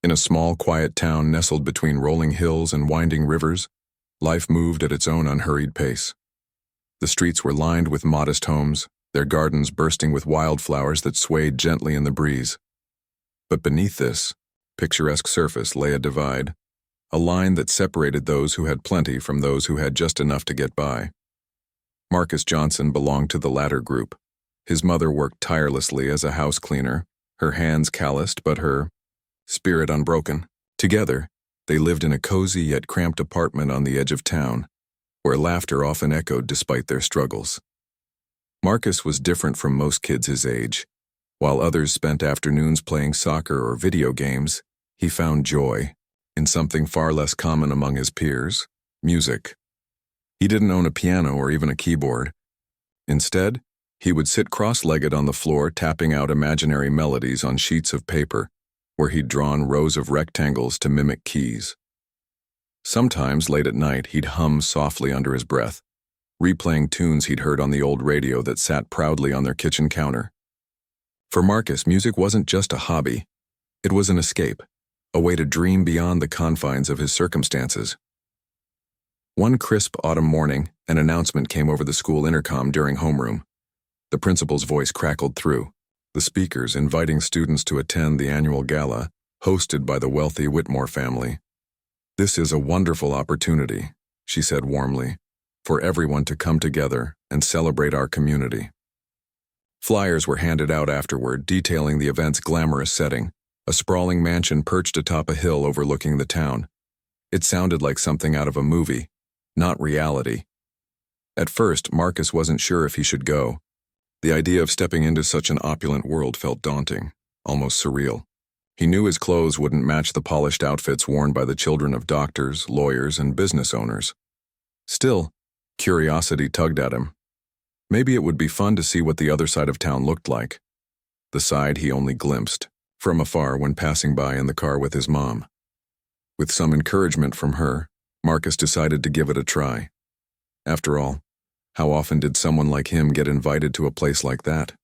In a small, quiet town nestled between rolling hills and winding rivers, life moved at its own unhurried pace. The streets were lined with modest homes, their gardens bursting with wildflowers that swayed gently in the breeze. But beneath this picturesque surface lay a divide, a line that separated those who had plenty from those who had just enough to get by. Marcus Johnson belonged to the latter group. His mother worked tirelessly as a house cleaner, her hands calloused but her spirit unbroken. Together, they lived in a cozy yet cramped apartment on the edge of town, where laughter often echoed despite their struggles. Marcus was different from most kids his age. While others spent afternoons playing soccer or video games, he found joy in something far less common among his peers: music. He didn't own a piano or even a keyboard. Instead, he would sit cross-legged on the floor tapping out imaginary melodies on sheets of paper, where he'd drawn rows of rectangles to mimic keys. Sometimes, late at night, he'd hum softly under his breath, replaying tunes he'd heard on the old radio that sat proudly on their kitchen counter. For Marcus, music wasn't just a hobby. It was an escape, a way to dream beyond the confines of his circumstances. One crisp autumn morning, an announcement came over the school intercom during homeroom. The principal's voice crackled through, the speakers inviting students to attend the annual gala, hosted by the wealthy Whitmore family. "This is a wonderful opportunity," she said warmly, "for everyone to come together and celebrate our community." Flyers were handed out afterward, detailing the event's glamorous setting, a sprawling mansion perched atop a hill overlooking the town. It sounded like something out of a movie, not reality. At first, Marcus wasn't sure if he should go. The idea of stepping into such an opulent world felt daunting, almost surreal. He knew his clothes wouldn't match the polished outfits worn by the children of doctors, lawyers, and business owners. Still, curiosity tugged at him. Maybe it would be fun to see what the other side of town looked like. The side he only glimpsed from afar when passing by in the car with his mom. With some encouragement from her, Marcus decided to give it a try. After all, how often did someone like him get invited to a place like that?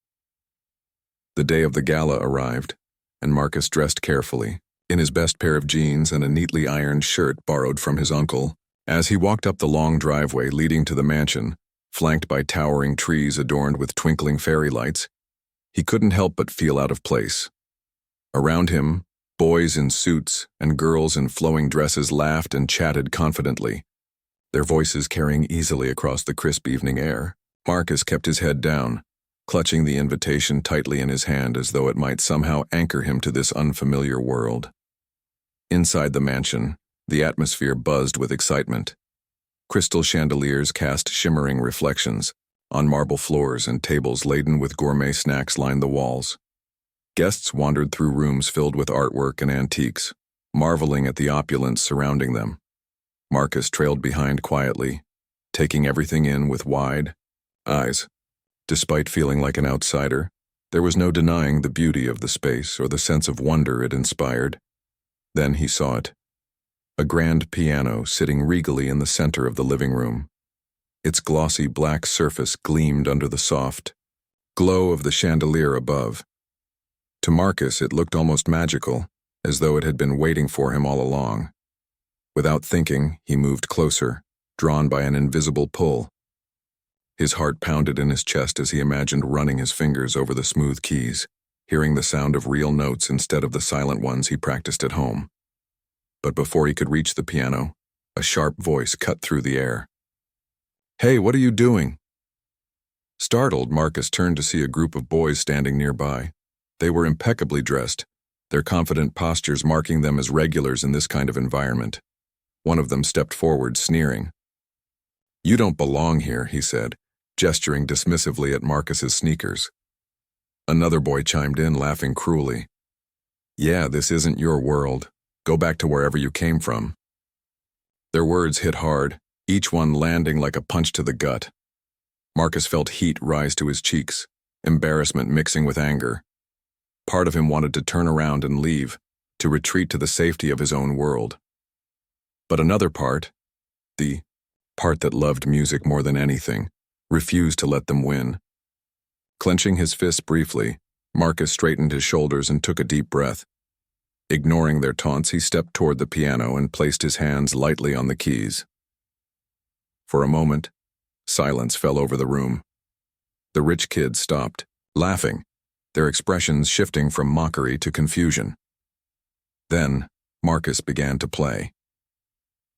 The day of the gala arrived, and Marcus dressed carefully, in his best pair of jeans and a neatly ironed shirt borrowed from his uncle. As he walked up the long driveway leading to the mansion, flanked by towering trees adorned with twinkling fairy lights, he couldn't help but feel out of place. Around him, boys in suits and girls in flowing dresses laughed and chatted confidently, their voices carrying easily across the crisp evening air. Marcus kept his head down, clutching the invitation tightly in his hand as though it might somehow anchor him to this unfamiliar world. Inside the mansion, the atmosphere buzzed with excitement. Crystal chandeliers cast shimmering reflections on marble floors, and tables laden with gourmet snacks lined the walls. Guests wandered through rooms filled with artwork and antiques, marveling at the opulence surrounding them. Marcus trailed behind quietly, taking everything in with wide eyes. Despite feeling like an outsider, there was no denying the beauty of the space or the sense of wonder it inspired. Then he saw it. A grand piano sitting regally in the center of the living room. Its glossy black surface gleamed under the soft glow of the chandelier above. To Marcus, it looked almost magical, as though it had been waiting for him all along. Without thinking, he moved closer, drawn by an invisible pull. His heart pounded in his chest as he imagined running his fingers over the smooth keys, hearing the sound of real notes instead of the silent ones he practiced at home. But before he could reach the piano, a sharp voice cut through the air. "Hey, what are you doing?" Startled, Marcus turned to see a group of boys standing nearby. They were impeccably dressed, their confident postures marking them as regulars in this kind of environment. One of them stepped forward, sneering. "You don't belong here," he said, gesturing dismissively at Marcus's sneakers. Another boy chimed in, laughing cruelly. "Yeah, this isn't your world. Go back to wherever you came from." Their words hit hard, each one landing like a punch to the gut. Marcus felt heat rise to his cheeks, embarrassment mixing with anger. Part of him wanted to turn around and leave, to retreat to the safety of his own world. But another part, the part that loved music more than anything, refused to let them win. Clenching his fists briefly, Marcus straightened his shoulders and took a deep breath. Ignoring their taunts, he stepped toward the piano and placed his hands lightly on the keys. For a moment, silence fell over the room. The rich kids stopped, laughing, their expressions shifting from mockery to confusion. Then, Marcus began to play.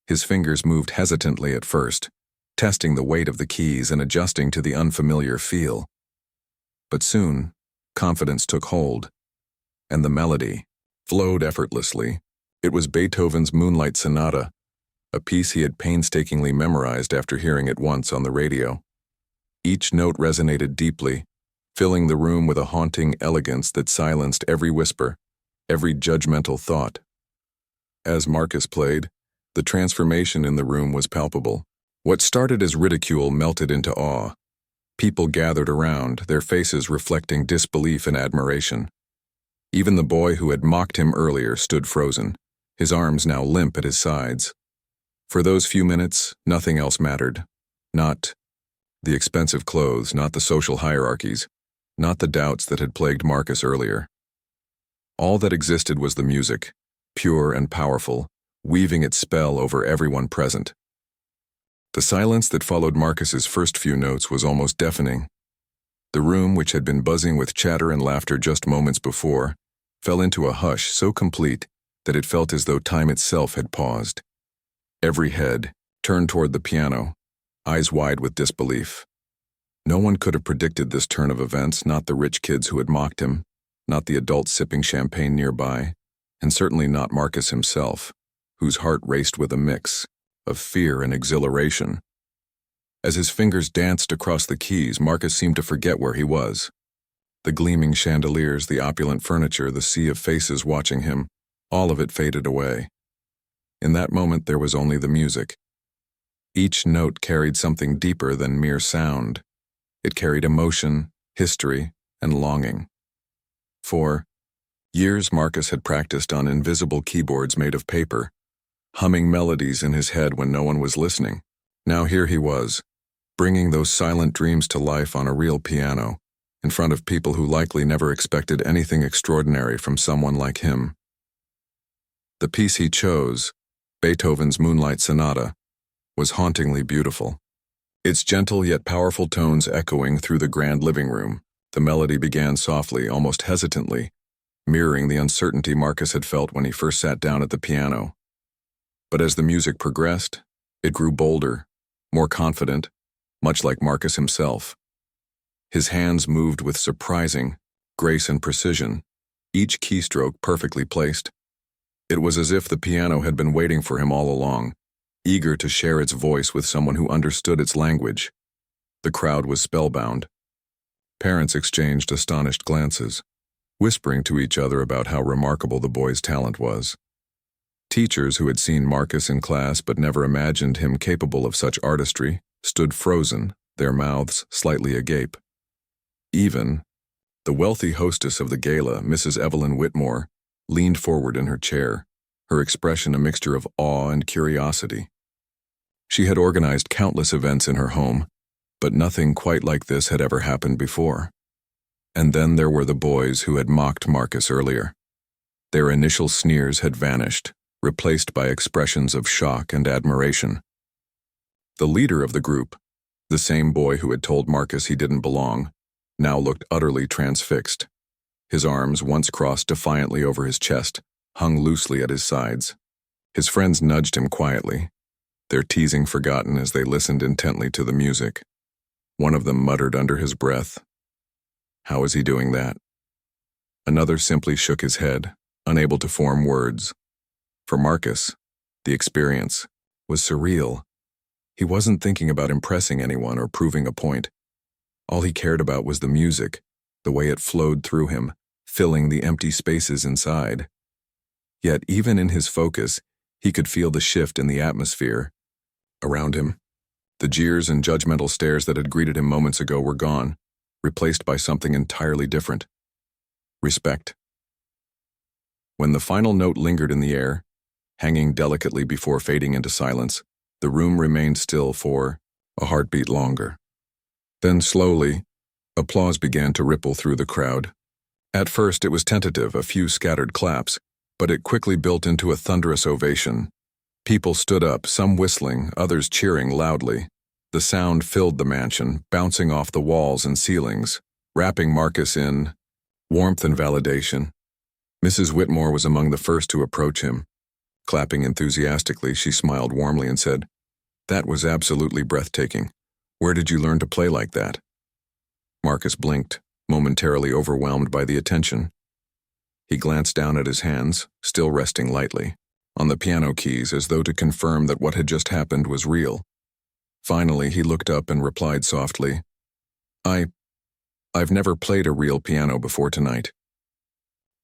His fingers moved hesitantly at first, testing the weight of the keys and adjusting to the unfamiliar feel. But soon, confidence took hold, and the melody flowed effortlessly. It was Beethoven's Moonlight Sonata, a piece he had painstakingly memorized after hearing it once on the radio. Each note resonated deeply, filling the room with a haunting elegance that silenced every whisper, every judgmental thought. As Marcus played, the transformation in the room was palpable. What started as ridicule melted into awe. People gathered around, their faces reflecting disbelief and admiration. Even the boy who had mocked him earlier stood frozen, his arms now limp at his sides. For those few minutes, nothing else mattered. Not the expensive clothes, not the social hierarchies, not the doubts that had plagued Marcus earlier. All that existed was the music, pure and powerful, weaving its spell over everyone present. The silence that followed Marcus's first few notes was almost deafening. The room, which had been buzzing with chatter and laughter just moments before, fell into a hush so complete that it felt as though time itself had paused. Every head turned toward the piano, eyes wide with disbelief. No one could have predicted this turn of events, not the rich kids who had mocked him, not the adults sipping champagne nearby, and certainly not Marcus himself, whose heart raced with a mix of fear and exhilaration. As his fingers danced across the keys, Marcus seemed to forget where he was. The gleaming chandeliers, the opulent furniture, the sea of faces watching him, all of it faded away. In that moment there was only the music. Each note carried something deeper than mere sound. It carried emotion, history, and longing. For years Marcus had practiced on invisible keyboards made of paper, humming melodies in his head when no one was listening. Now here he was, bringing those silent dreams to life on a real piano, in front of people who likely never expected anything extraordinary from someone like him. The piece he chose, Beethoven's Moonlight Sonata, was hauntingly beautiful. Its gentle yet powerful tones echoing through the grand living room, the melody began softly, almost hesitantly, mirroring the uncertainty Marcus had felt when he first sat down at the piano. But as the music progressed, it grew bolder, more confident, much like Marcus himself. His hands moved with surprising grace and precision, each keystroke perfectly placed. It was as if the piano had been waiting for him all along, eager to share its voice with someone who understood its language. The crowd was spellbound. Parents exchanged astonished glances, whispering to each other about how remarkable the boy's talent was. Teachers who had seen Marcus in class but never imagined him capable of such artistry stood frozen, their mouths slightly agape. Even the wealthy hostess of the gala, Mrs. Evelyn Whitmore, leaned forward in her chair, her expression a mixture of awe and curiosity. She had organized countless events in her home, but nothing quite like this had ever happened before. And then there were the boys who had mocked Marcus earlier. Their initial sneers had vanished, replaced by expressions of shock and admiration. The leader of the group, the same boy who had told Marcus he didn't belong, now looked utterly transfixed. His arms, once crossed defiantly over his chest, hung loosely at his sides. His friends nudged him quietly, their teasing forgotten as they listened intently to the music. One of them muttered under his breath, "How is he doing that?" Another simply shook his head, unable to form words. For Marcus, the experience was surreal. He wasn't thinking about impressing anyone or proving a point. All he cared about was the music, the way it flowed through him, filling the empty spaces inside. Yet even in his focus, he could feel the shift in the atmosphere around him. The jeers and judgmental stares that had greeted him moments ago were gone, replaced by something entirely different: respect. When the final note lingered in the air, hanging delicately before fading into silence, the room remained still for a heartbeat longer. Then slowly, applause began to ripple through the crowd. At first it was tentative, a few scattered claps, but it quickly built into a thunderous ovation. People stood up, some whistling, others cheering loudly. The sound filled the mansion, bouncing off the walls and ceilings, wrapping Marcus in warmth and validation. Mrs. Whitmore was among the first to approach him. Clapping enthusiastically, she smiled warmly and said, "That was absolutely breathtaking. Where did you learn to play like that?" Marcus blinked, momentarily overwhelmed by the attention. He glanced down at his hands, still resting lightly, on the piano keys as though to confirm that what had just happened was real. Finally, he looked up and replied softly, I've never played a real piano before tonight."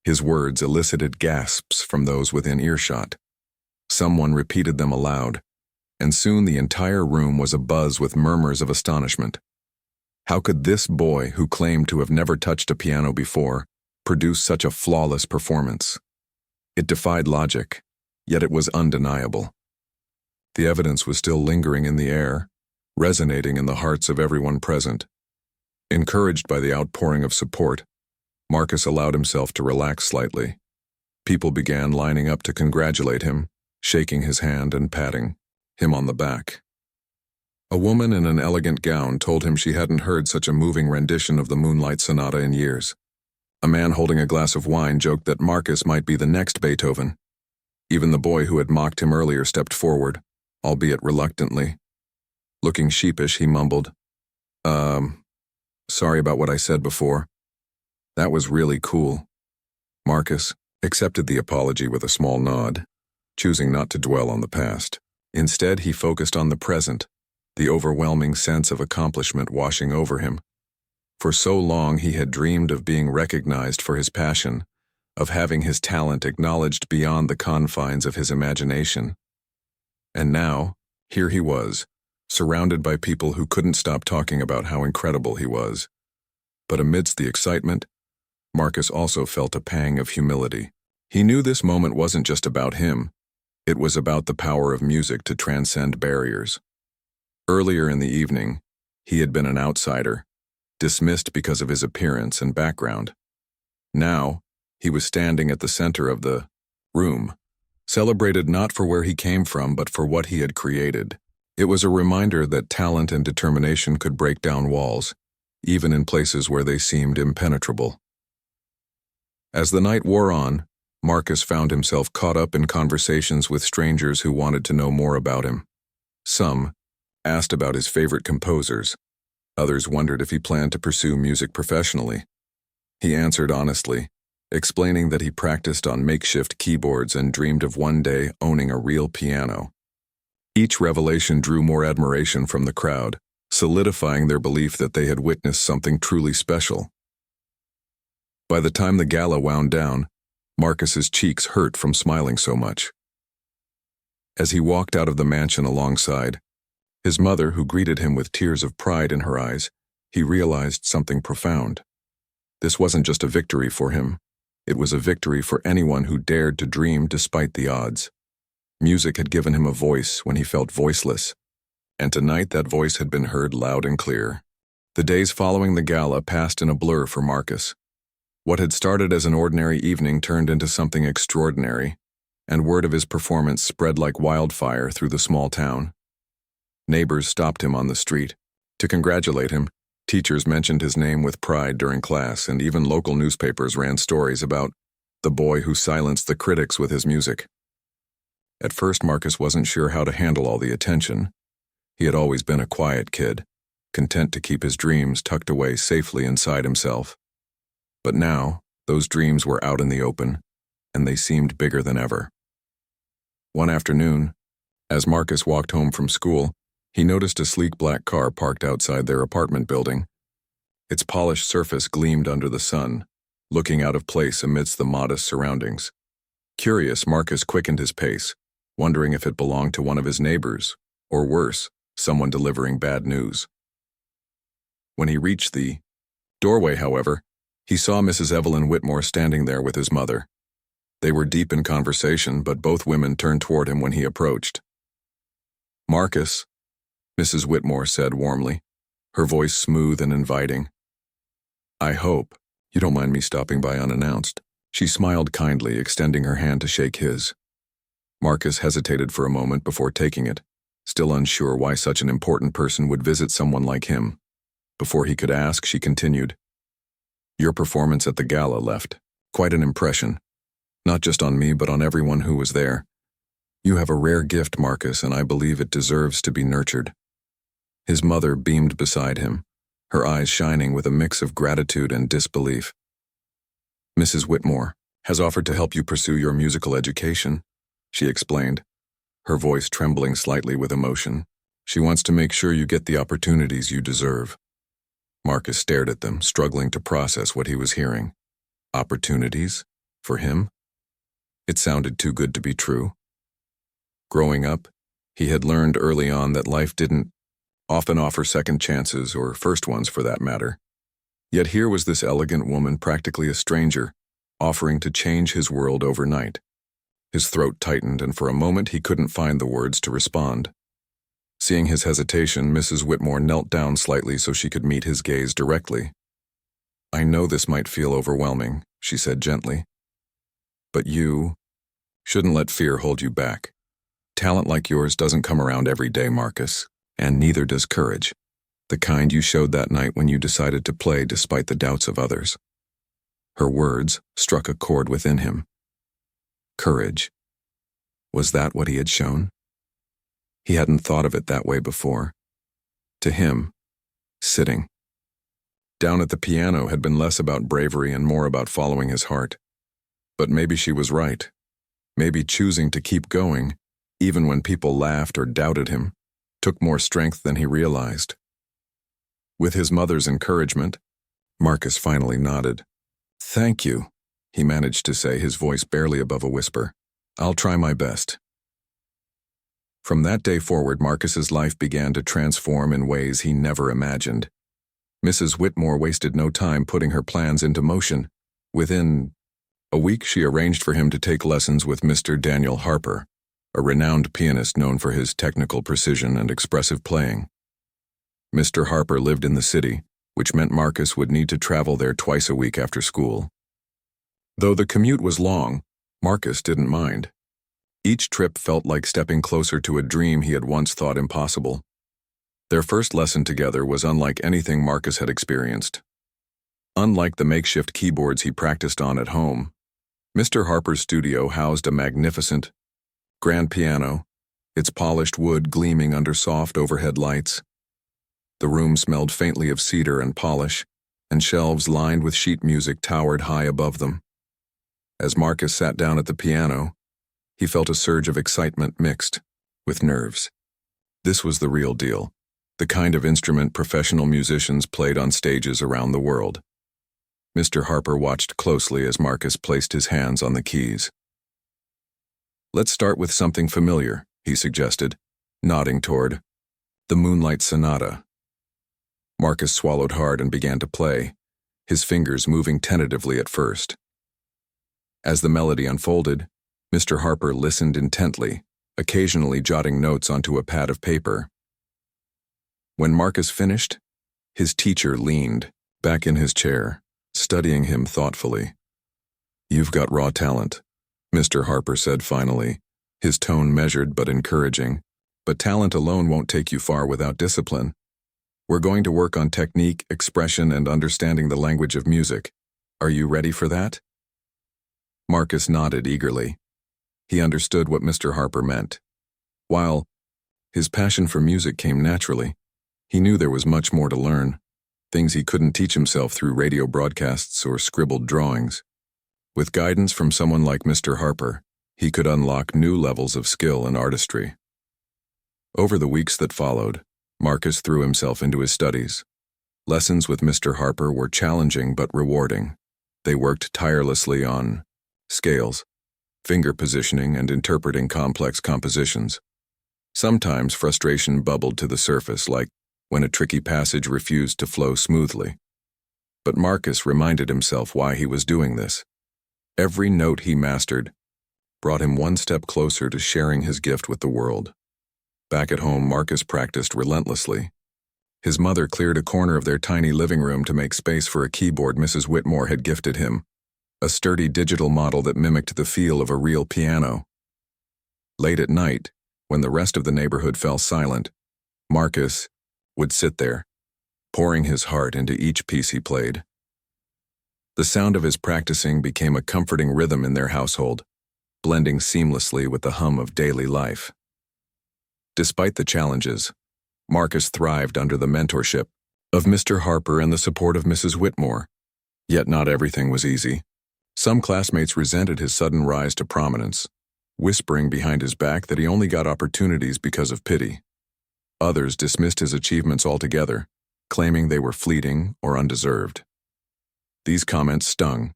His words elicited gasps from those within earshot. Someone repeated them aloud, and soon the entire room was abuzz with murmurs of astonishment. How could this boy, who claimed to have never touched a piano before, produce such a flawless performance? It defied logic, yet it was undeniable. The evidence was still lingering in the air, resonating in the hearts of everyone present. Encouraged by the outpouring of support, Marcus allowed himself to relax slightly. People began lining up to congratulate him, shaking his hand and patting him on the back. A woman in an elegant gown told him she hadn't heard such a moving rendition of the Moonlight Sonata in years. A man holding a glass of wine joked that Marcus might be the next Beethoven. Even the boy who had mocked him earlier stepped forward, albeit reluctantly. Looking sheepish, he mumbled, Sorry about what I said before. That was really cool." Marcus accepted the apology with a small nod, choosing not to dwell on the past. Instead, he focused on the present, the overwhelming sense of accomplishment washing over him. For so long he had dreamed of being recognized for his passion, of having his talent acknowledged beyond the confines of his imagination. And now, here he was, surrounded by people who couldn't stop talking about how incredible he was. But amidst the excitement, Marcus also felt a pang of humility. He knew this moment wasn't just about him. It was about the power of music to transcend barriers. Earlier in the evening, he had been an outsider, dismissed because of his appearance and background. Now, he was standing at the center of the room, celebrated not for where he came from but for what he had created. It was a reminder that talent and determination could break down walls, even in places where they seemed impenetrable. As the night wore on, Marcus found himself caught up in conversations with strangers who wanted to know more about him. Some asked about his favorite composers. Others wondered if he planned to pursue music professionally. He answered honestly, explaining that he practiced on makeshift keyboards and dreamed of one day owning a real piano. Each revelation drew more admiration from the crowd, solidifying their belief that they had witnessed something truly special. By the time the gala wound down, Marcus's cheeks hurt from smiling so much. As he walked out of the mansion alongside his mother, who greeted him with tears of pride in her eyes, he realized something profound. This wasn't just a victory for him. It was a victory for anyone who dared to dream despite the odds. Music had given him a voice when he felt voiceless, and tonight that voice had been heard loud and clear. The days following the gala passed in a blur for Marcus. What had started as an ordinary evening turned into something extraordinary, and word of his performance spread like wildfire through the small town. Neighbors stopped him on the street to congratulate him. Teachers mentioned his name with pride during class, and even local newspapers ran stories about the boy who silenced the critics with his music. At first, Marcus wasn't sure how to handle all the attention. He had always been a quiet kid, content to keep his dreams tucked away safely inside himself. But now, those dreams were out in the open, and they seemed bigger than ever. One afternoon, as Marcus walked home from school, he noticed a sleek black car parked outside their apartment building. Its polished surface gleamed under the sun, looking out of place amidst the modest surroundings. Curious, Marcus quickened his pace, wondering if it belonged to one of his neighbors, or worse, someone delivering bad news. When he reached the doorway, however, he saw Mrs. Evelyn Whitmore standing there with his mother. They were deep in conversation, but both women turned toward him when he approached. "Marcus," Mrs. Whitmore said warmly, her voice smooth and inviting. "I hope you don't mind me stopping by unannounced." She smiled kindly, extending her hand to shake his. Marcus hesitated for a moment before taking it, still unsure why such an important person would visit someone like him. Before he could ask, she continued, "Your performance at the gala left quite an impression, not just on me but on everyone who was there. You have a rare gift, Marcus, and I believe it deserves to be nurtured." His mother beamed beside him, her eyes shining with a mix of gratitude and disbelief. "Mrs. Whitmore has offered to help you pursue your musical education," she explained, her voice trembling slightly with emotion. "She wants to make sure you get the opportunities you deserve." Marcus stared at them, struggling to process what he was hearing. Opportunities? For him? It sounded too good to be true. Growing up, he had learned early on that life didn't often offer second chances, or first ones for that matter. Yet here was this elegant woman, practically a stranger, offering to change his world overnight. His throat tightened, and for a moment he couldn't find the words to respond. Seeing his hesitation, Mrs. Whitmore knelt down slightly so she could meet his gaze directly. "I know this might feel overwhelming," she said gently, "but you shouldn't let fear hold you back. Talent like yours doesn't come around every day, Marcus, and neither does courage. The kind you showed that night when you decided to play despite the doubts of others." Her words struck a chord within him. Courage. Was that what he had shown? He hadn't thought of it that way before. To him, sitting down at the piano had been less about bravery and more about following his heart. But maybe she was right. Maybe choosing to keep going, even when people laughed or doubted him, took more strength than he realized. With his mother's encouragement, Marcus finally nodded. "Thank you," he managed to say, his voice barely above a whisper. "I'll try my best." From that day forward, Marcus's life began to transform in ways he never imagined. Mrs. Whitmore wasted no time putting her plans into motion. Within a week, she arranged for him to take lessons with Mr. Daniel Harper, a renowned pianist known for his technical precision and expressive playing. Mr. Harper lived in the city, which meant Marcus would need to travel there twice a week after school. Though the commute was long, Marcus didn't mind. Each trip felt like stepping closer to a dream he had once thought impossible. Their first lesson together was unlike anything Marcus had experienced. Unlike the makeshift keyboards he practiced on at home, Mr. Harper's studio housed a magnificent, grand piano, its polished wood gleaming under soft overhead lights. The room smelled faintly of cedar and polish, and shelves lined with sheet music towered high above them. As Marcus sat down at the piano, he felt a surge of excitement mixed with nerves. This was the real deal, the kind of instrument professional musicians played on stages around the world. Mr. Harper watched closely as Marcus placed his hands on the keys. "Let's start with something familiar," he suggested, nodding toward the Moonlight Sonata. Marcus swallowed hard and began to play, his fingers moving tentatively at first. As the melody unfolded, Mr. Harper listened intently, occasionally jotting notes onto a pad of paper. When Marcus finished, his teacher leaned back in his chair, studying him thoughtfully. "You've got raw talent," Mr. Harper said finally, his tone measured but encouraging. "But talent alone won't take you far without discipline. We're going to work on technique, expression, and understanding the language of music. Are you ready for that?" Marcus nodded eagerly. He understood what Mr. Harper meant. While his passion for music came naturally, he knew there was much more to learn, things he couldn't teach himself through radio broadcasts or scribbled drawings. With guidance from someone like Mr. Harper, he could unlock new levels of skill and artistry. Over the weeks that followed, Marcus threw himself into his studies. Lessons with Mr. Harper were challenging but rewarding. They worked tirelessly on scales, finger positioning, and interpreting complex compositions. Sometimes frustration bubbled to the surface, like when a tricky passage refused to flow smoothly. But Marcus reminded himself why he was doing this. Every note he mastered brought him one step closer to sharing his gift with the world. Back at home, Marcus practiced relentlessly. His mother cleared a corner of their tiny living room to make space for a keyboard Mrs. Whitmore had gifted him. a sturdy digital model that mimicked the feel of a real piano. Late at night, when the rest of the neighborhood fell silent, Marcus would sit there, pouring his heart into each piece he played. The sound of his practicing became a comforting rhythm in their household, blending seamlessly with the hum of daily life. Despite the challenges, Marcus thrived under the mentorship of Mr. Harper and the support of Mrs. Whitmore. Yet not everything was easy. Some classmates resented his sudden rise to prominence, whispering behind his back that he only got opportunities because of pity. Others dismissed his achievements altogether, claiming they were fleeting or undeserved. These comments stung,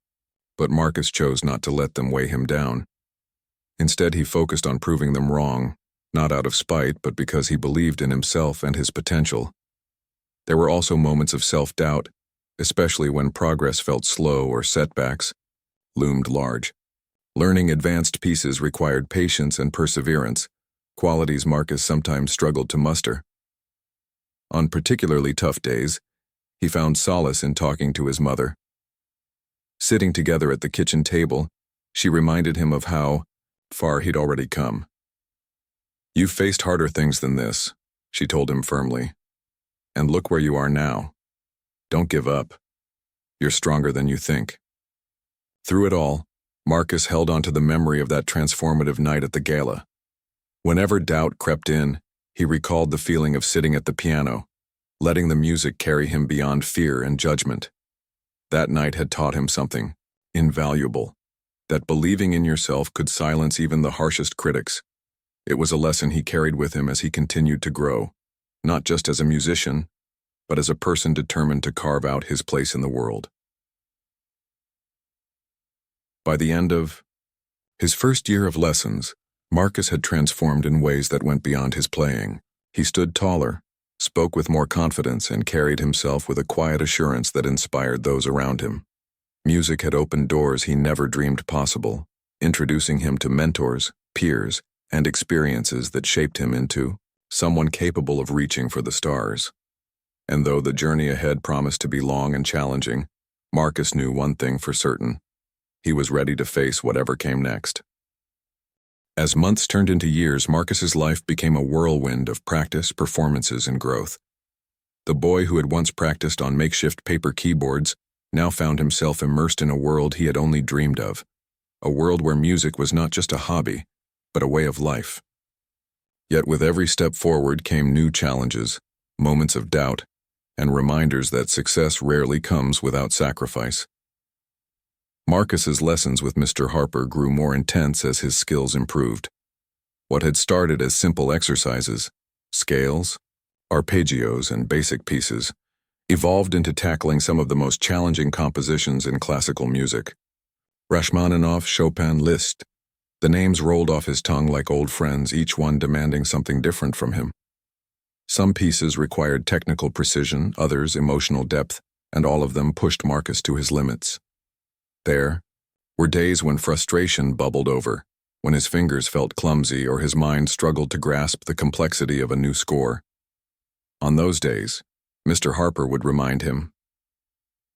but Marcus chose not to let them weigh him down. Instead, he focused on proving them wrong, not out of spite, but because he believed in himself and his potential. There were also moments of self-doubt, especially when progress felt slow or setbacks loomed large. Learning advanced pieces required patience and perseverance, qualities Marcus sometimes struggled to muster. On particularly tough days, he found solace in talking to his mother. Sitting together at the kitchen table, she reminded him of how far he'd already come. "You've faced harder things than this," she told him firmly. "And look where you are now. Don't give up. You're stronger than you think." Through it all, Marcus held on to the memory of that transformative night at the gala. Whenever doubt crept in, he recalled the feeling of sitting at the piano, letting the music carry him beyond fear and judgment. That night had taught him something invaluable, that believing in yourself could silence even the harshest critics. It was a lesson he carried with him as he continued to grow, not just as a musician, but as a person determined to carve out his place in the world. By the end of his first year of lessons, Marcus had transformed in ways that went beyond his playing. He stood taller, spoke with more confidence, and carried himself with a quiet assurance that inspired those around him. Music had opened doors he never dreamed possible, introducing him to mentors, peers, and experiences that shaped him into someone capable of reaching for the stars. And though the journey ahead promised to be long and challenging, Marcus knew one thing for certain: he was ready to face whatever came next. As months turned into years, Marcus's life became a whirlwind of practice, performances, and growth. The boy who had once practiced on makeshift paper keyboards now found himself immersed in a world he had only dreamed of, a world where music was not just a hobby, but a way of life. Yet with every step forward came new challenges, moments of doubt, and reminders that success rarely comes without sacrifice. Marcus's lessons with Mr. Harper grew more intense as his skills improved. What had started as simple exercises, scales, arpeggios, and basic pieces, evolved into tackling some of the most challenging compositions in classical music. Rachmaninoff, Chopin, Liszt. The names rolled off his tongue like old friends, each one demanding something different from him. Some pieces required technical precision, others emotional depth, and all of them pushed Marcus to his limits. There were days when frustration bubbled over, when his fingers felt clumsy or his mind struggled to grasp the complexity of a new score. On those days, Mr. Harper would remind him,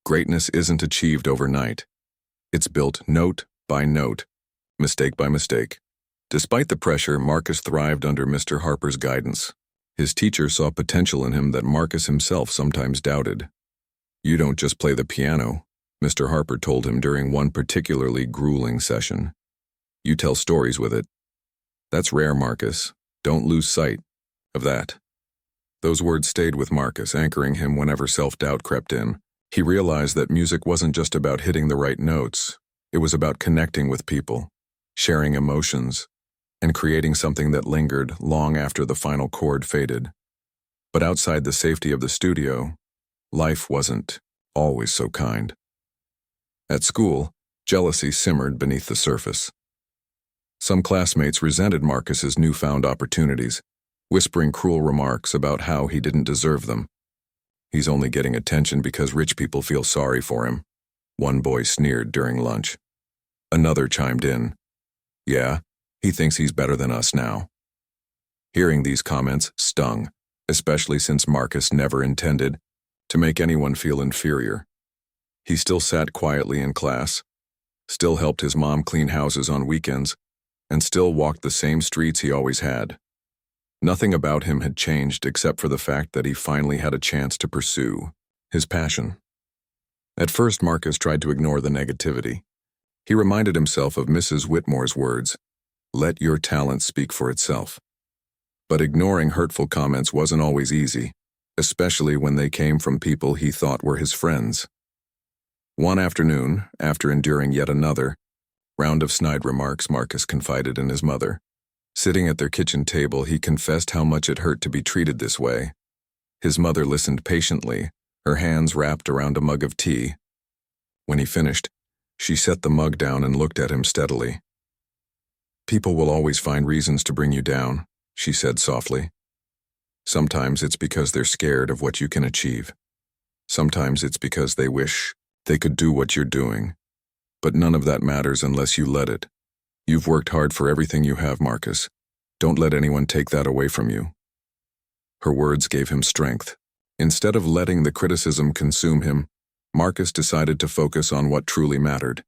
"Greatness isn't achieved overnight. It's built note by note, mistake by mistake." Despite the pressure, Marcus thrived under Mr. Harper's guidance. His teacher saw potential in him that Marcus himself sometimes doubted. "You don't just play the piano," Mr. Harper told him during one particularly grueling session. "You tell stories with it. That's rare, Marcus. Don't lose sight of that." Those words stayed with Marcus, anchoring him whenever self-doubt crept in. He realized that music wasn't just about hitting the right notes. It was about connecting with people, sharing emotions, and creating something that lingered long after the final chord faded. But outside the safety of the studio, life wasn't always so kind. At school, jealousy simmered beneath the surface. Some classmates resented Marcus's newfound opportunities, whispering cruel remarks about how he didn't deserve them. "He's only getting attention because rich people feel sorry for him," one boy sneered during lunch. Another chimed in, "Yeah, he thinks he's better than us now." Hearing these comments stung, especially since Marcus never intended to make anyone feel inferior. He still sat quietly in class, still helped his mom clean houses on weekends, and still walked the same streets he always had. Nothing about him had changed except for the fact that he finally had a chance to pursue his passion. At first, Marcus tried to ignore the negativity. He reminded himself of Mrs. Whitmore's words, "Let your talent speak for itself." But ignoring hurtful comments wasn't always easy, especially when they came from people he thought were his friends. One afternoon, after enduring yet another round of snide remarks, Marcus confided in his mother. Sitting at their kitchen table, he confessed how much it hurt to be treated this way. His mother listened patiently, her hands wrapped around a mug of tea. When he finished, she set the mug down and looked at him steadily. "People will always find reasons to bring you down," she said softly. "Sometimes it's because they're scared of what you can achieve. Sometimes it's because they wish they could do what you're doing. But none of that matters unless you let it. You've worked hard for everything you have, Marcus. Don't let anyone take that away from you." Her words gave him strength. Instead of letting the criticism consume him, Marcus decided to focus on what truly mattered,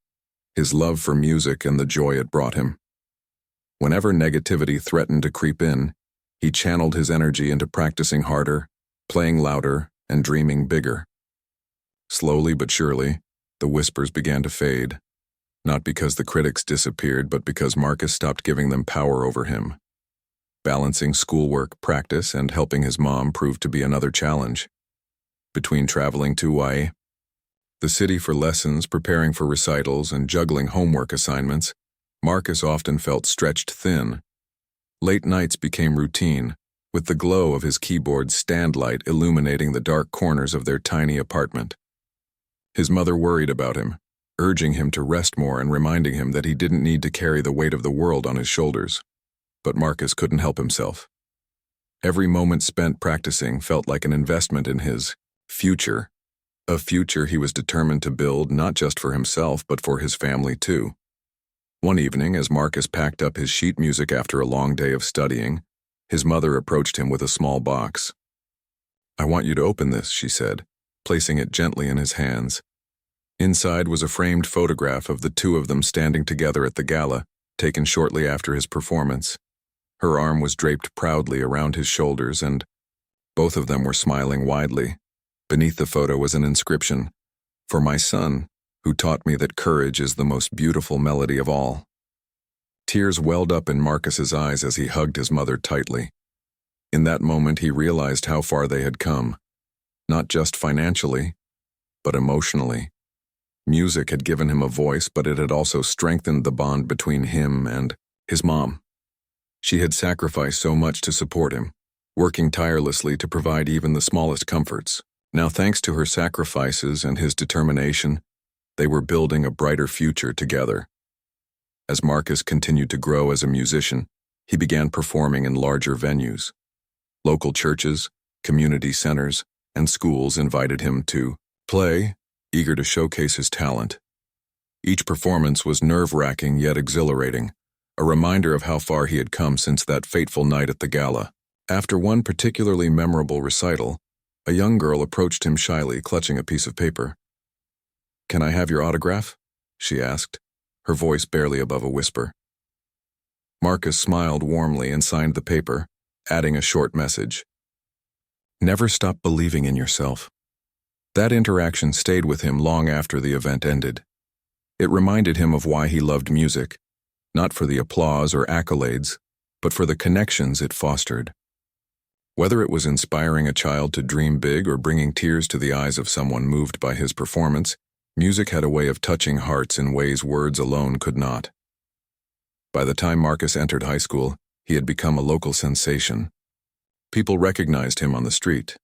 his love for music and the joy it brought him. Whenever negativity threatened to creep in, he channeled his energy into practicing harder, playing louder, and dreaming bigger. Slowly but surely, the whispers began to fade, not because the critics disappeared, but because Marcus stopped giving them power over him. Balancing schoolwork, practice, and helping his mom proved to be another challenge. Between traveling to the city for lessons, preparing for recitals, and juggling homework assignments, Marcus often felt stretched thin. Late nights became routine, with the glow of his keyboard's stand light illuminating the dark corners of their tiny apartment. His mother worried about him, urging him to rest more and reminding him that he didn't need to carry the weight of the world on his shoulders. But Marcus couldn't help himself. Every moment spent practicing felt like an investment in his future, a future he was determined to build not just for himself but for his family too. One evening, as Marcus packed up his sheet music after a long day of studying, his mother approached him with a small box. "I want you to open this," she said, placing it gently in his hands. Inside was a framed photograph of the two of them standing together at the gala, taken shortly after his performance. Her arm was draped proudly around his shoulders, and both of them were smiling widely. Beneath the photo was an inscription, "For my son, who taught me that courage is the most beautiful melody of all." Tears welled up in Marcus's eyes as he hugged his mother tightly. In that moment, he realized how far they had come, not just financially, but emotionally. Music had given him a voice, but it had also strengthened the bond between him and his mom. She had sacrificed so much to support him, working tirelessly to provide even the smallest comforts. Now, thanks to her sacrifices and his determination, they were building a brighter future together. As Marcus continued to grow as a musician, he began performing in larger venues. Local churches, community centers, and schools invited him to play, eager to showcase his talent. Each performance was nerve-wracking yet exhilarating, a reminder of how far he had come since that fateful night at the gala. After one particularly memorable recital, a young girl approached him shyly, clutching a piece of paper. "Can I have your autograph?" she asked, her voice barely above a whisper. Marcus smiled warmly and signed the paper, adding a short message. "Never stop believing in yourself." That interaction stayed with him long after the event ended. It reminded him of why he loved music, not for the applause or accolades, but for the connections it fostered. Whether it was inspiring a child to dream big or bringing tears to the eyes of someone moved by his performance, music had a way of touching hearts in ways words alone could not. By the time Marcus entered high school, he had become a local sensation. People recognized him on the street,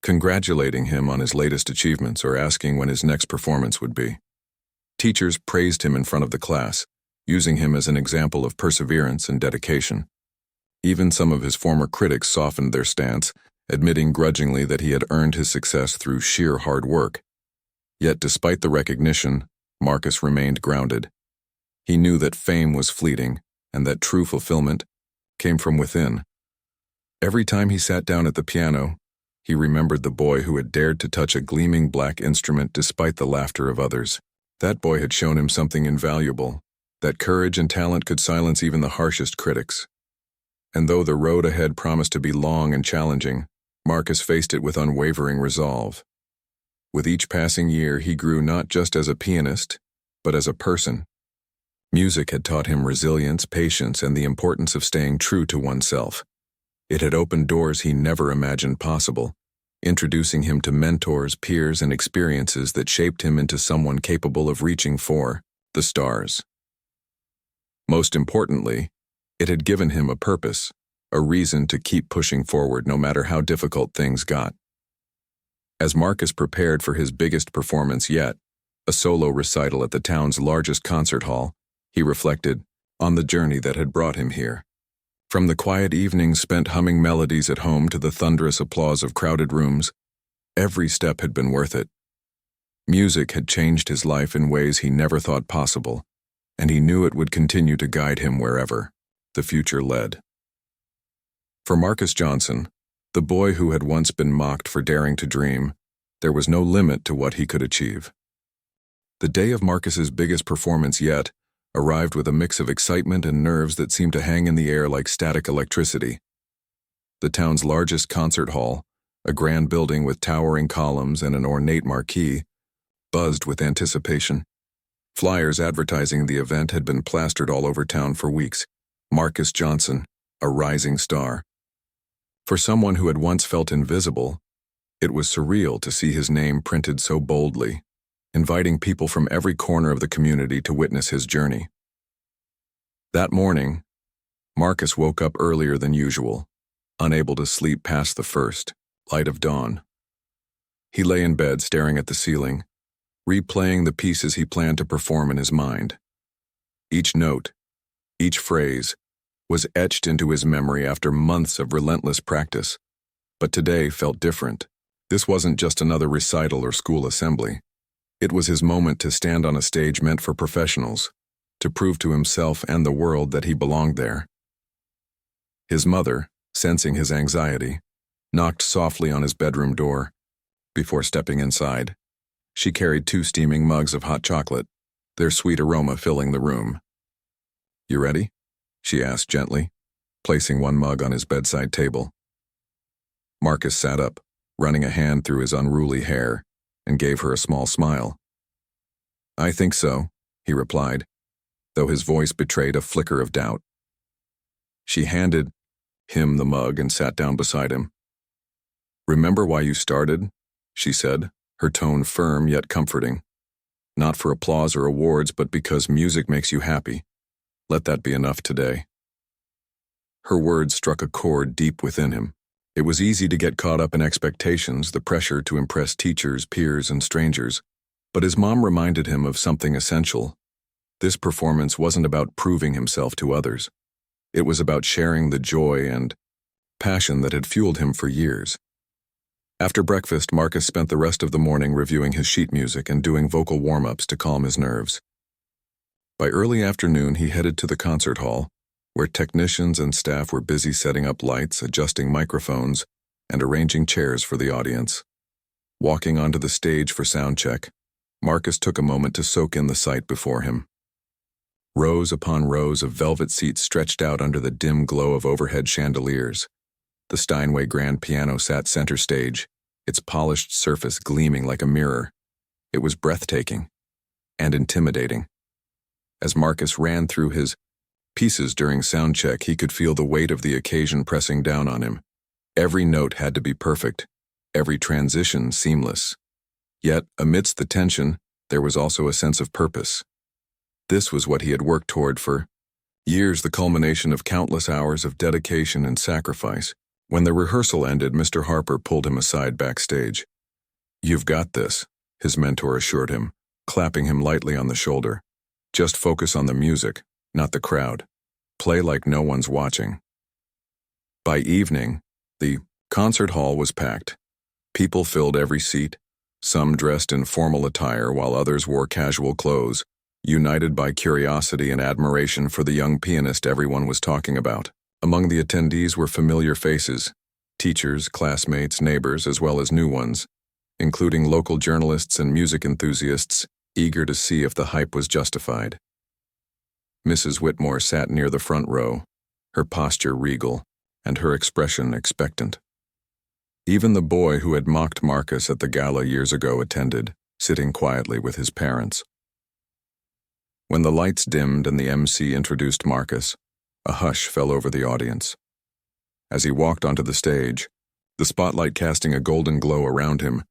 congratulating him on his latest achievements or asking when his next performance would be. Teachers praised him in front of the class, using him as an example of perseverance and dedication. Even some of his former critics softened their stance, admitting grudgingly that he had earned his success through sheer hard work. Yet despite the recognition, Marcus remained grounded. He knew that fame was fleeting, and that true fulfillment came from within. Every time he sat down at the piano, he remembered the boy who had dared to touch a gleaming black instrument despite the laughter of others. That boy had shown him something invaluable, that courage and talent could silence even the harshest critics. And though the road ahead promised to be long and challenging, Marcus faced it with unwavering resolve. With each passing year, he grew not just as a pianist, but as a person. Music had taught him resilience, patience, and the importance of staying true to oneself. It had opened doors he never imagined possible, introducing him to mentors, peers, and experiences that shaped him into someone capable of reaching for the stars. Most importantly, it had given him a purpose, a reason to keep pushing forward no matter how difficult things got. As Marcus prepared for his biggest performance yet, a solo recital at the town's largest concert hall, he reflected on the journey that had brought him here. From the quiet evenings spent humming melodies at home to the thunderous applause of crowded rooms, every step had been worth it. Music had changed his life in ways he never thought possible, and he knew it would continue to guide him wherever the future led. For Marcus Johnson, the boy who had once been mocked for daring to dream, there was no limit to what he could achieve. The day of Marcus's biggest performance yet arrived with a mix of excitement and nerves that seemed to hang in the air like static electricity. The town's largest concert hall, a grand building with towering columns and an ornate marquee, buzzed with anticipation. Flyers advertising the event had been plastered all over town for weeks. Marcus Johnson, a rising star. For someone who had once felt invisible, it was surreal to see his name printed so boldly, inviting people from every corner of the community to witness his journey. That morning, Marcus woke up earlier than usual, unable to sleep past the first light of dawn. He lay in bed staring at the ceiling, replaying the pieces he planned to perform in his mind. Each note, each phrase, was etched into his memory after months of relentless practice. But today felt different. This wasn't just another recital or school assembly. It was his moment to stand on a stage meant for professionals, to prove to himself and the world that he belonged there. His mother, sensing his anxiety, knocked softly on his bedroom door. Before stepping inside, she carried 2 steaming mugs of hot chocolate, their sweet aroma filling the room. "You ready?" she asked gently, placing one mug on his bedside table. Marcus sat up, running a hand through his unruly hair, and gave her a small smile. "I think so," he replied, though his voice betrayed a flicker of doubt. She handed him the mug and sat down beside him. "Remember why you started?" she said, her tone firm yet comforting. "Not for applause or awards, but because music makes you happy. Let that be enough today." Her words struck a chord deep within him. It was easy to get caught up in expectations, the pressure to impress teachers, peers, and strangers. But his mom reminded him of something essential. This performance wasn't about proving himself to others. It was about sharing the joy and passion that had fueled him for years. After breakfast, Marcus spent the rest of the morning reviewing his sheet music and doing vocal warm-ups to calm his nerves. By early afternoon, he headed to the concert hall, where technicians and staff were busy setting up lights, adjusting microphones, and arranging chairs for the audience. Walking onto the stage for sound check, Marcus took a moment to soak in the sight before him. Rows upon rows of velvet seats stretched out under the dim glow of overhead chandeliers. The Steinway grand piano sat center stage, its polished surface gleaming like a mirror. It was breathtaking and intimidating. As Marcus ran through his pieces during sound check, he could feel the weight of the occasion pressing down on him. Every note had to be perfect, every transition seamless. Yet, amidst the tension, there was also a sense of purpose. This was what he had worked toward for years, the culmination of countless hours of dedication and sacrifice. When the rehearsal ended, Mr. Harper pulled him aside backstage. "You've got this," his mentor assured him, clapping him lightly on the shoulder. "Just focus on the music, not the crowd. Play like no one's watching." By evening, the concert hall was packed. People filled every seat, some dressed in formal attire while others wore casual clothes, united by curiosity and admiration for the young pianist everyone was talking about. Among the attendees were familiar faces, teachers, classmates, neighbors, as well as new ones, including local journalists and music enthusiasts eager to see if the hype was justified. Mrs. Whitmore sat near the front row, her posture regal, and her expression expectant. Even the boy who had mocked Marcus at the gala years ago attended, sitting quietly with his parents. When the lights dimmed and the MC introduced Marcus, a hush fell over the audience. As he walked onto the stage, the spotlight casting a golden glow around him,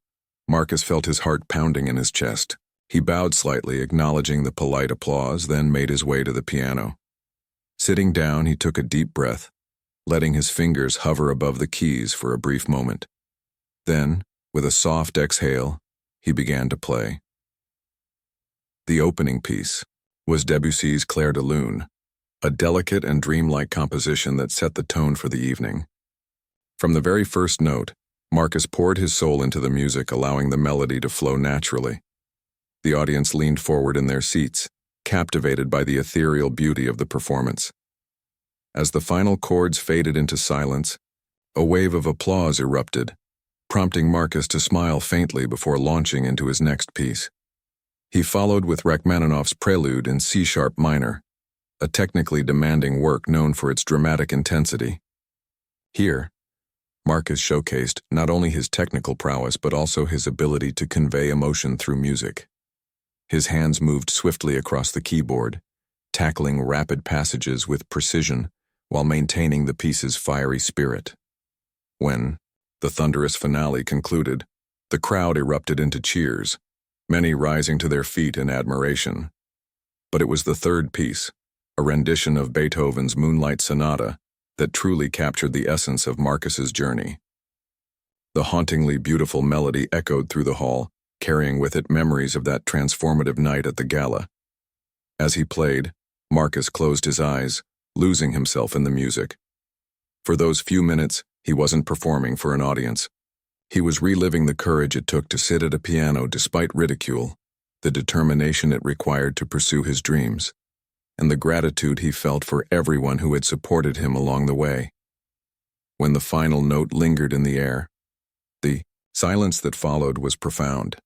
Marcus felt his heart pounding in his chest. He bowed slightly, acknowledging the polite applause, then made his way to the piano. Sitting down, he took a deep breath, letting his fingers hover above the keys for a brief moment. Then, with a soft exhale, he began to play. The opening piece was Debussy's Clair de Lune, a delicate and dreamlike composition that set the tone for the evening. From the very first note, Marcus poured his soul into the music, allowing the melody to flow naturally. The audience leaned forward in their seats, captivated by the ethereal beauty of the performance. As the final chords faded into silence, a wave of applause erupted, prompting Marcus to smile faintly before launching into his next piece. He followed with Rachmaninoff's Prelude in C-sharp minor, a technically demanding work known for its dramatic intensity. Here, Marcus showcased not only his technical prowess but also his ability to convey emotion through music. His hands moved swiftly across the keyboard, tackling rapid passages with precision while maintaining the piece's fiery spirit. When the thunderous finale concluded, the crowd erupted into cheers, many rising to their feet in admiration. But it was the third piece, a rendition of Beethoven's Moonlight Sonata, that truly captured the essence of Marcus's journey. The hauntingly beautiful melody echoed through the hall, carrying with it memories of that transformative night at the gala. As he played, Marcus closed his eyes, losing himself in the music. For those few minutes, he wasn't performing for an audience. He was reliving the courage it took to sit at a piano despite ridicule, the determination it required to pursue his dreams, and the gratitude he felt for everyone who had supported him along the way. When the final note lingered in the air, the silence that followed was profound.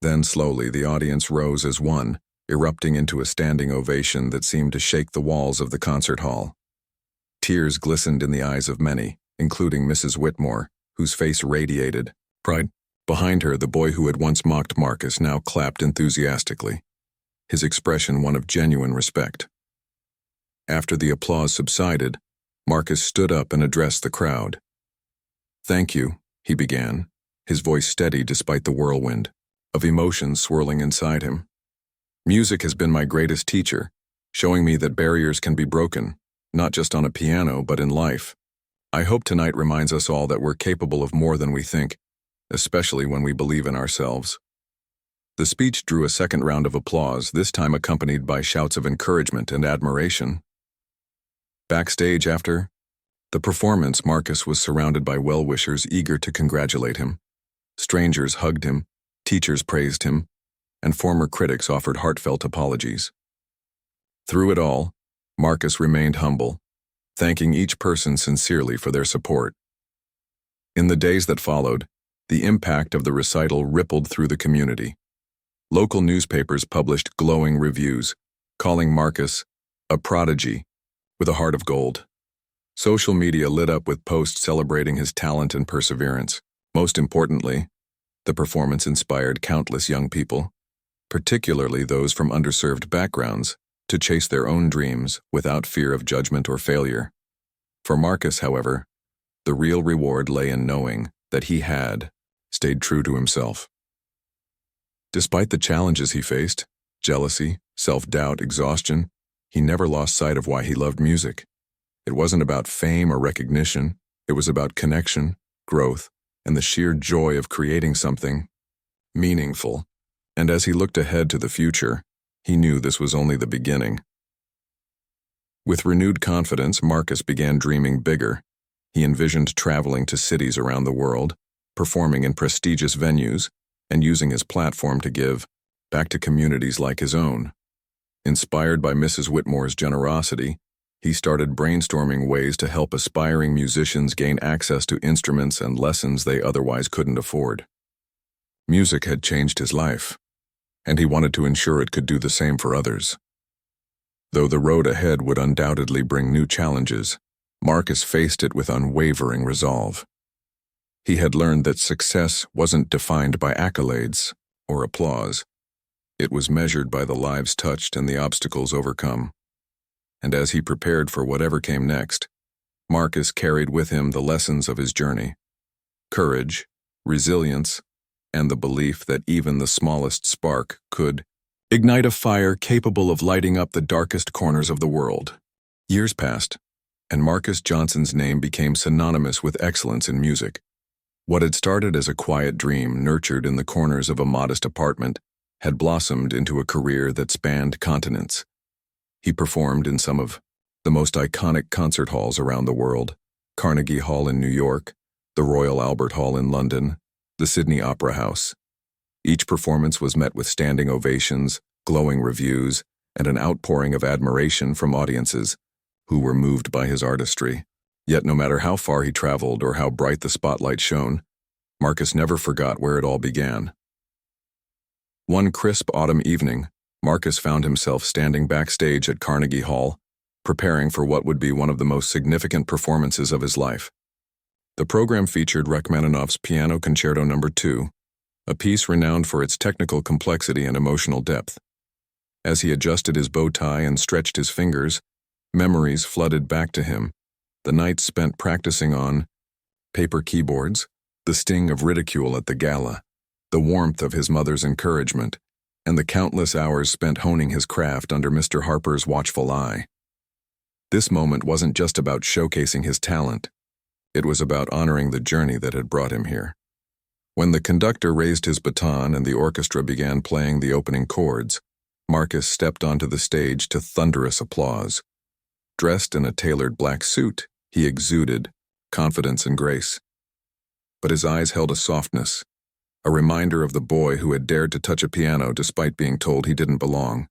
Then slowly the audience rose as one, erupting into a standing ovation that seemed to shake the walls of the concert hall. Tears glistened in the eyes of many, including Mrs. Whitmore, whose face radiated pride. Behind her, the boy who had once mocked Marcus now clapped enthusiastically, his expression one of genuine respect. After the applause subsided, Marcus stood up and addressed the crowd. "Thank you," he began, his voice steady despite the whirlwind of emotions swirling inside him. "Music has been my greatest teacher, showing me that barriers can be broken, not just on a piano but in life. I hope tonight reminds us all that we're capable of more than we think, especially when we believe in ourselves." The speech drew a second round of applause, this time accompanied by shouts of encouragement and admiration. Backstage after the performance, Marcus was surrounded by well-wishers eager to congratulate him. Strangers hugged him, teachers praised him, and former critics offered heartfelt apologies. Through it all, Marcus remained humble, thanking each person sincerely for their support. In the days that followed, the impact of the recital rippled through the community. Local newspapers published glowing reviews, calling Marcus a prodigy with a heart of gold. Social media lit up with posts celebrating his talent and perseverance. Most importantly, the performance inspired countless young people, particularly those from underserved backgrounds, to chase their own dreams without fear of judgment or failure. For Marcus, however, the real reward lay in knowing that he had stayed true to himself. Despite the challenges he faced, jealousy, self-doubt, exhaustion, he never lost sight of why he loved music. It wasn't about fame or recognition, it was about connection, growth, and the sheer joy of creating something meaningful. And as he looked ahead to the future, he knew this was only the beginning. With renewed confidence, Marcus began dreaming bigger. He envisioned traveling to cities around the world, performing in prestigious venues, and using his platform to give back to communities like his own. Inspired by Mrs. Whitmore's generosity, he started brainstorming ways to help aspiring musicians gain access to instruments and lessons they otherwise couldn't afford. Music had changed his life. and he wanted to ensure it could do the same for others. Though the road ahead would undoubtedly bring new challenges, Marcus faced it with unwavering resolve. He had learned that success wasn't defined by accolades or applause. It was measured by the lives touched and the obstacles overcome. And as he prepared for whatever came next, Marcus carried with him the lessons of his journey: courage, resilience, and the belief that even the smallest spark could ignite a fire capable of lighting up the darkest corners of the world. Years passed, and Marcus Johnson's name became synonymous with excellence in music. What had started as a quiet dream nurtured in the corners of a modest apartment had blossomed into a career that spanned continents. He performed in some of the most iconic concert halls around the world: Carnegie Hall in New York, the Royal Albert Hall in London, the Sydney Opera House. Each performance was met with standing ovations, glowing reviews, and an outpouring of admiration from audiences who were moved by his artistry. Yet no matter how far he traveled or how bright the spotlight shone, Marcus never forgot where it all began. One crisp autumn evening, Marcus found himself standing backstage at Carnegie Hall, preparing for what would be one of the most significant performances of his life. The program featured Rachmaninoff's Piano Concerto No. 2, a piece renowned for its technical complexity and emotional depth. As he adjusted his bow tie and stretched his fingers, memories flooded back to him: the nights spent practicing on paper keyboards, the sting of ridicule at the gala, the warmth of his mother's encouragement, and the countless hours spent honing his craft under Mr. Harper's watchful eye. This moment wasn't just about showcasing his talent. It was about honoring the journey that had brought him here. When the conductor raised his baton and the orchestra began playing the opening chords, Marcus stepped onto the stage to thunderous applause. Dressed in a tailored black suit, he exuded confidence and grace. But his eyes held a softness, a reminder of the boy who had dared to touch a piano despite being told he didn't belong.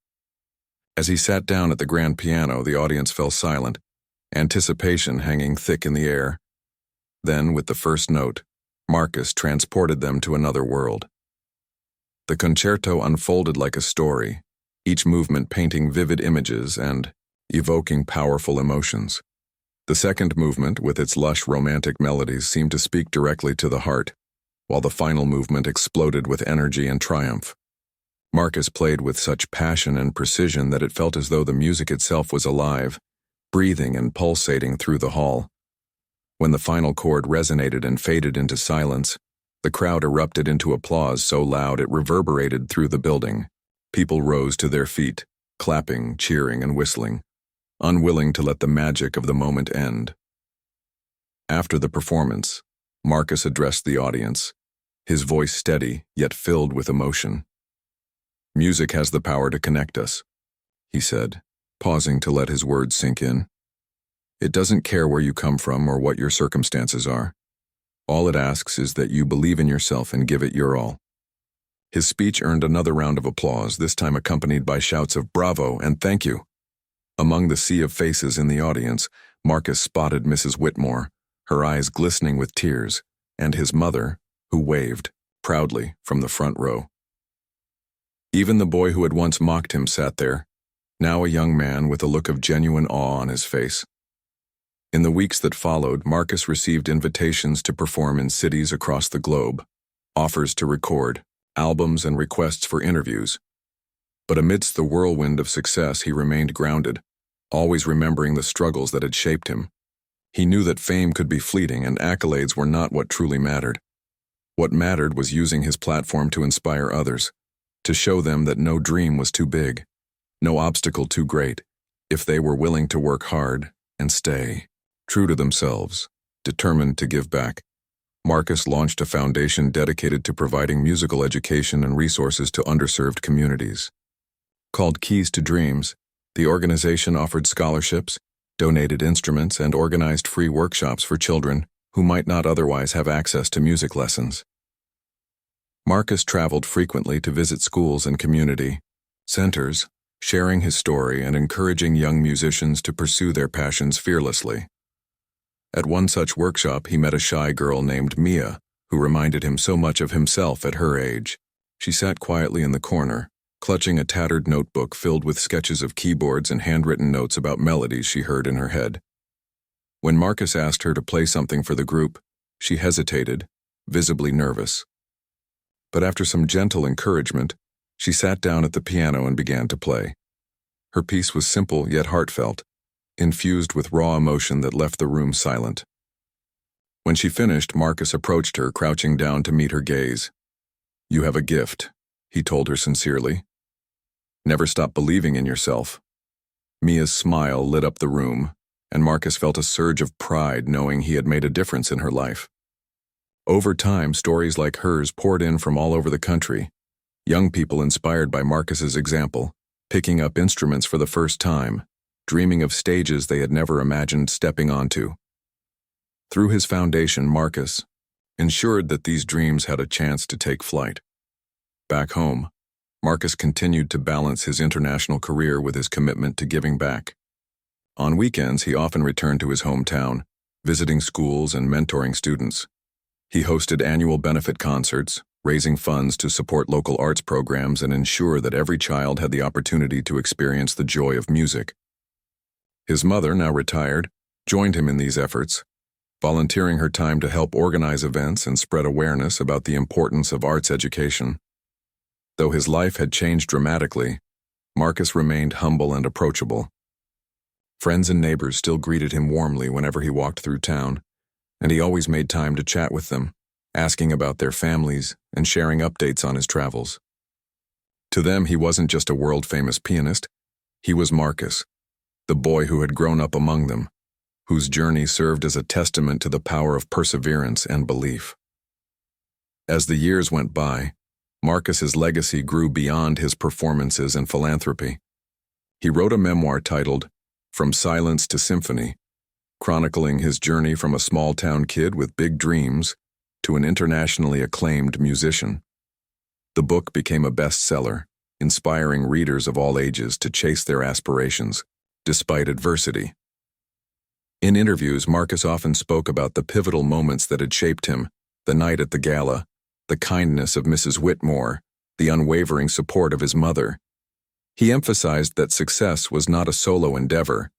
As he sat down at the grand piano, the audience fell silent, anticipation hanging thick in the air. Then, with the first note, Marcus transported them to another world. The concerto unfolded like a story, each movement painting vivid images and evoking powerful emotions. The second movement, with its lush romantic melodies, seemed to speak directly to the heart, while the final movement exploded with energy and triumph. Marcus played with such passion and precision that it felt as though the music itself was alive, breathing and pulsating through the hall. When the final chord resonated and faded into silence, the crowd erupted into applause so loud it reverberated through the building. People rose to their feet, clapping, cheering, and whistling, unwilling to let the magic of the moment end. After the performance, Marcus addressed the audience, his voice steady yet filled with emotion. "Music has the power to connect us," he said, pausing to let his words sink in. "It doesn't care where you come from or what your circumstances are. All it asks is that you believe in yourself and give it your all." His speech earned another round of applause, this time accompanied by shouts of "Bravo" and "Thank you." Among the sea of faces in the audience, Marcus spotted Mrs. Whitmore, her eyes glistening with tears, and his mother, who waved, proudly, from the front row. Even the boy who had once mocked him sat there, now a young man with a look of genuine awe on his face. In the weeks that followed, Marcus received invitations to perform in cities across the globe, offers to record, albums, and requests for interviews. But amidst the whirlwind of success, he remained grounded, always remembering the struggles that had shaped him. He knew that fame could be fleeting and accolades were not what truly mattered. What mattered was using his platform to inspire others, to show them that no dream was too big, no obstacle too great, if they were willing to work hard and stay true to themselves, determined to give back. Marcus launched a foundation dedicated to providing musical education and resources to underserved communities. Called Keys to Dreams, the organization offered scholarships, donated instruments, and organized free workshops for children who might not otherwise have access to music lessons. Marcus traveled frequently to visit schools and community centers, sharing his story and encouraging young musicians to pursue their passions fearlessly. At one such workshop, he met a shy girl named Mia, who reminded him so much of himself at her age. She sat quietly in the corner, clutching a tattered notebook filled with sketches of keyboards and handwritten notes about melodies she heard in her head. When Marcus asked her to play something for the group, she hesitated, visibly nervous. But after some gentle encouragement, she sat down at the piano and began to play. Her piece was simple yet heartfelt, infused with raw emotion that left the room silent. When she finished, Marcus approached her, crouching down to meet her gaze. "You have a gift," he told her sincerely. "Never stop believing in yourself." Mia's smile lit up the room, and Marcus felt a surge of pride knowing he had made a difference in her life. Over time, stories like hers poured in from all over the country, young people inspired by Marcus's example, picking up instruments for the first time, dreaming of stages they had never imagined stepping onto. Through his foundation, Marcus ensured that these dreams had a chance to take flight. Back home, Marcus continued to balance his international career with his commitment to giving back. On weekends, he often returned to his hometown, visiting schools and mentoring students. He hosted annual benefit concerts, raising funds to support local arts programs and ensure that every child had the opportunity to experience the joy of music. His mother, now retired, joined him in these efforts, volunteering her time to help organize events and spread awareness about the importance of arts education. Though his life had changed dramatically, Marcus remained humble and approachable. Friends and neighbors still greeted him warmly whenever he walked through town, and he always made time to chat with them, asking about their families and sharing updates on his travels. To them, he wasn't just a world-famous pianist, he was Marcus, the boy who had grown up among them, whose journey served as a testament to the power of perseverance and belief. As the years went by, Marcus's legacy grew beyond his performances and philanthropy. He wrote a memoir titled From Silence to Symphony, chronicling his journey from a small-town kid with big dreams to an internationally acclaimed musician. The book became a bestseller, inspiring readers of all ages to chase their aspirations, despite adversity. In interviews, Marcus often spoke about the pivotal moments that had shaped him, the night at the gala, the kindness of Mrs. Whitmore, the unwavering support of his mother. He emphasized that success was not a solo endeavor.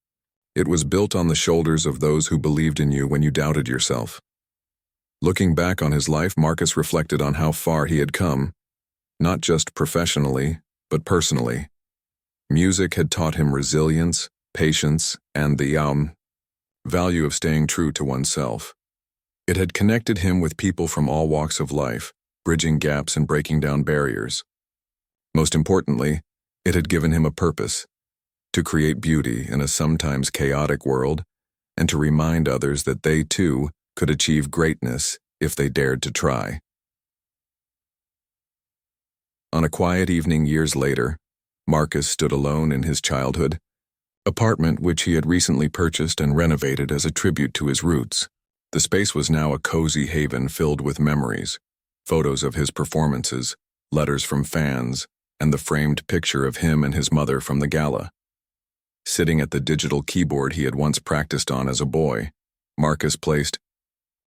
It was built on the shoulders of those who believed in you when you doubted yourself. Looking back on his life, Marcus reflected on how far he had come, not just professionally, but personally. Music had taught him resilience, patience, and the value of staying true to oneself. It had connected him with people from all walks of life, bridging gaps and breaking down barriers. Most importantly, it had given him a purpose: to create beauty in a sometimes chaotic world, and to remind others that they too could achieve greatness if they dared to try. On a quiet evening years later, Marcus stood alone in his childhood apartment which he had recently purchased and renovated as a tribute to his roots. The space was now a cozy haven filled with memories, photos of his performances, letters from fans, and the framed picture of him and his mother from the gala. Sitting at the digital keyboard he had once practiced on as a boy, Marcus placed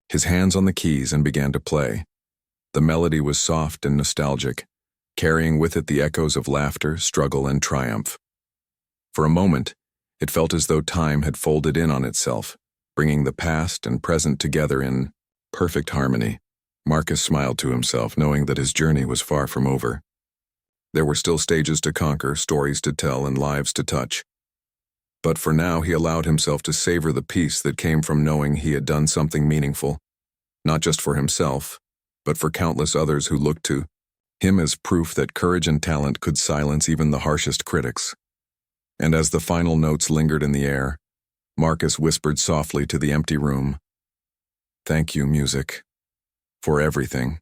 his hands on the keys and began to play. The melody was soft and nostalgic, carrying with it the echoes of laughter, struggle, and triumph. For a moment, it felt as though time had folded in on itself, bringing the past and present together in perfect harmony. Marcus smiled to himself, knowing that his journey was far from over. There were still stages to conquer, stories to tell, and lives to touch. But for now, he allowed himself to savor the peace that came from knowing he had done something meaningful, not just for himself, but for countless others who looked to him as proof that courage and talent could silence even the harshest critics. And as the final notes lingered in the air, Marcus whispered softly to the empty room, "Thank you, music, for everything."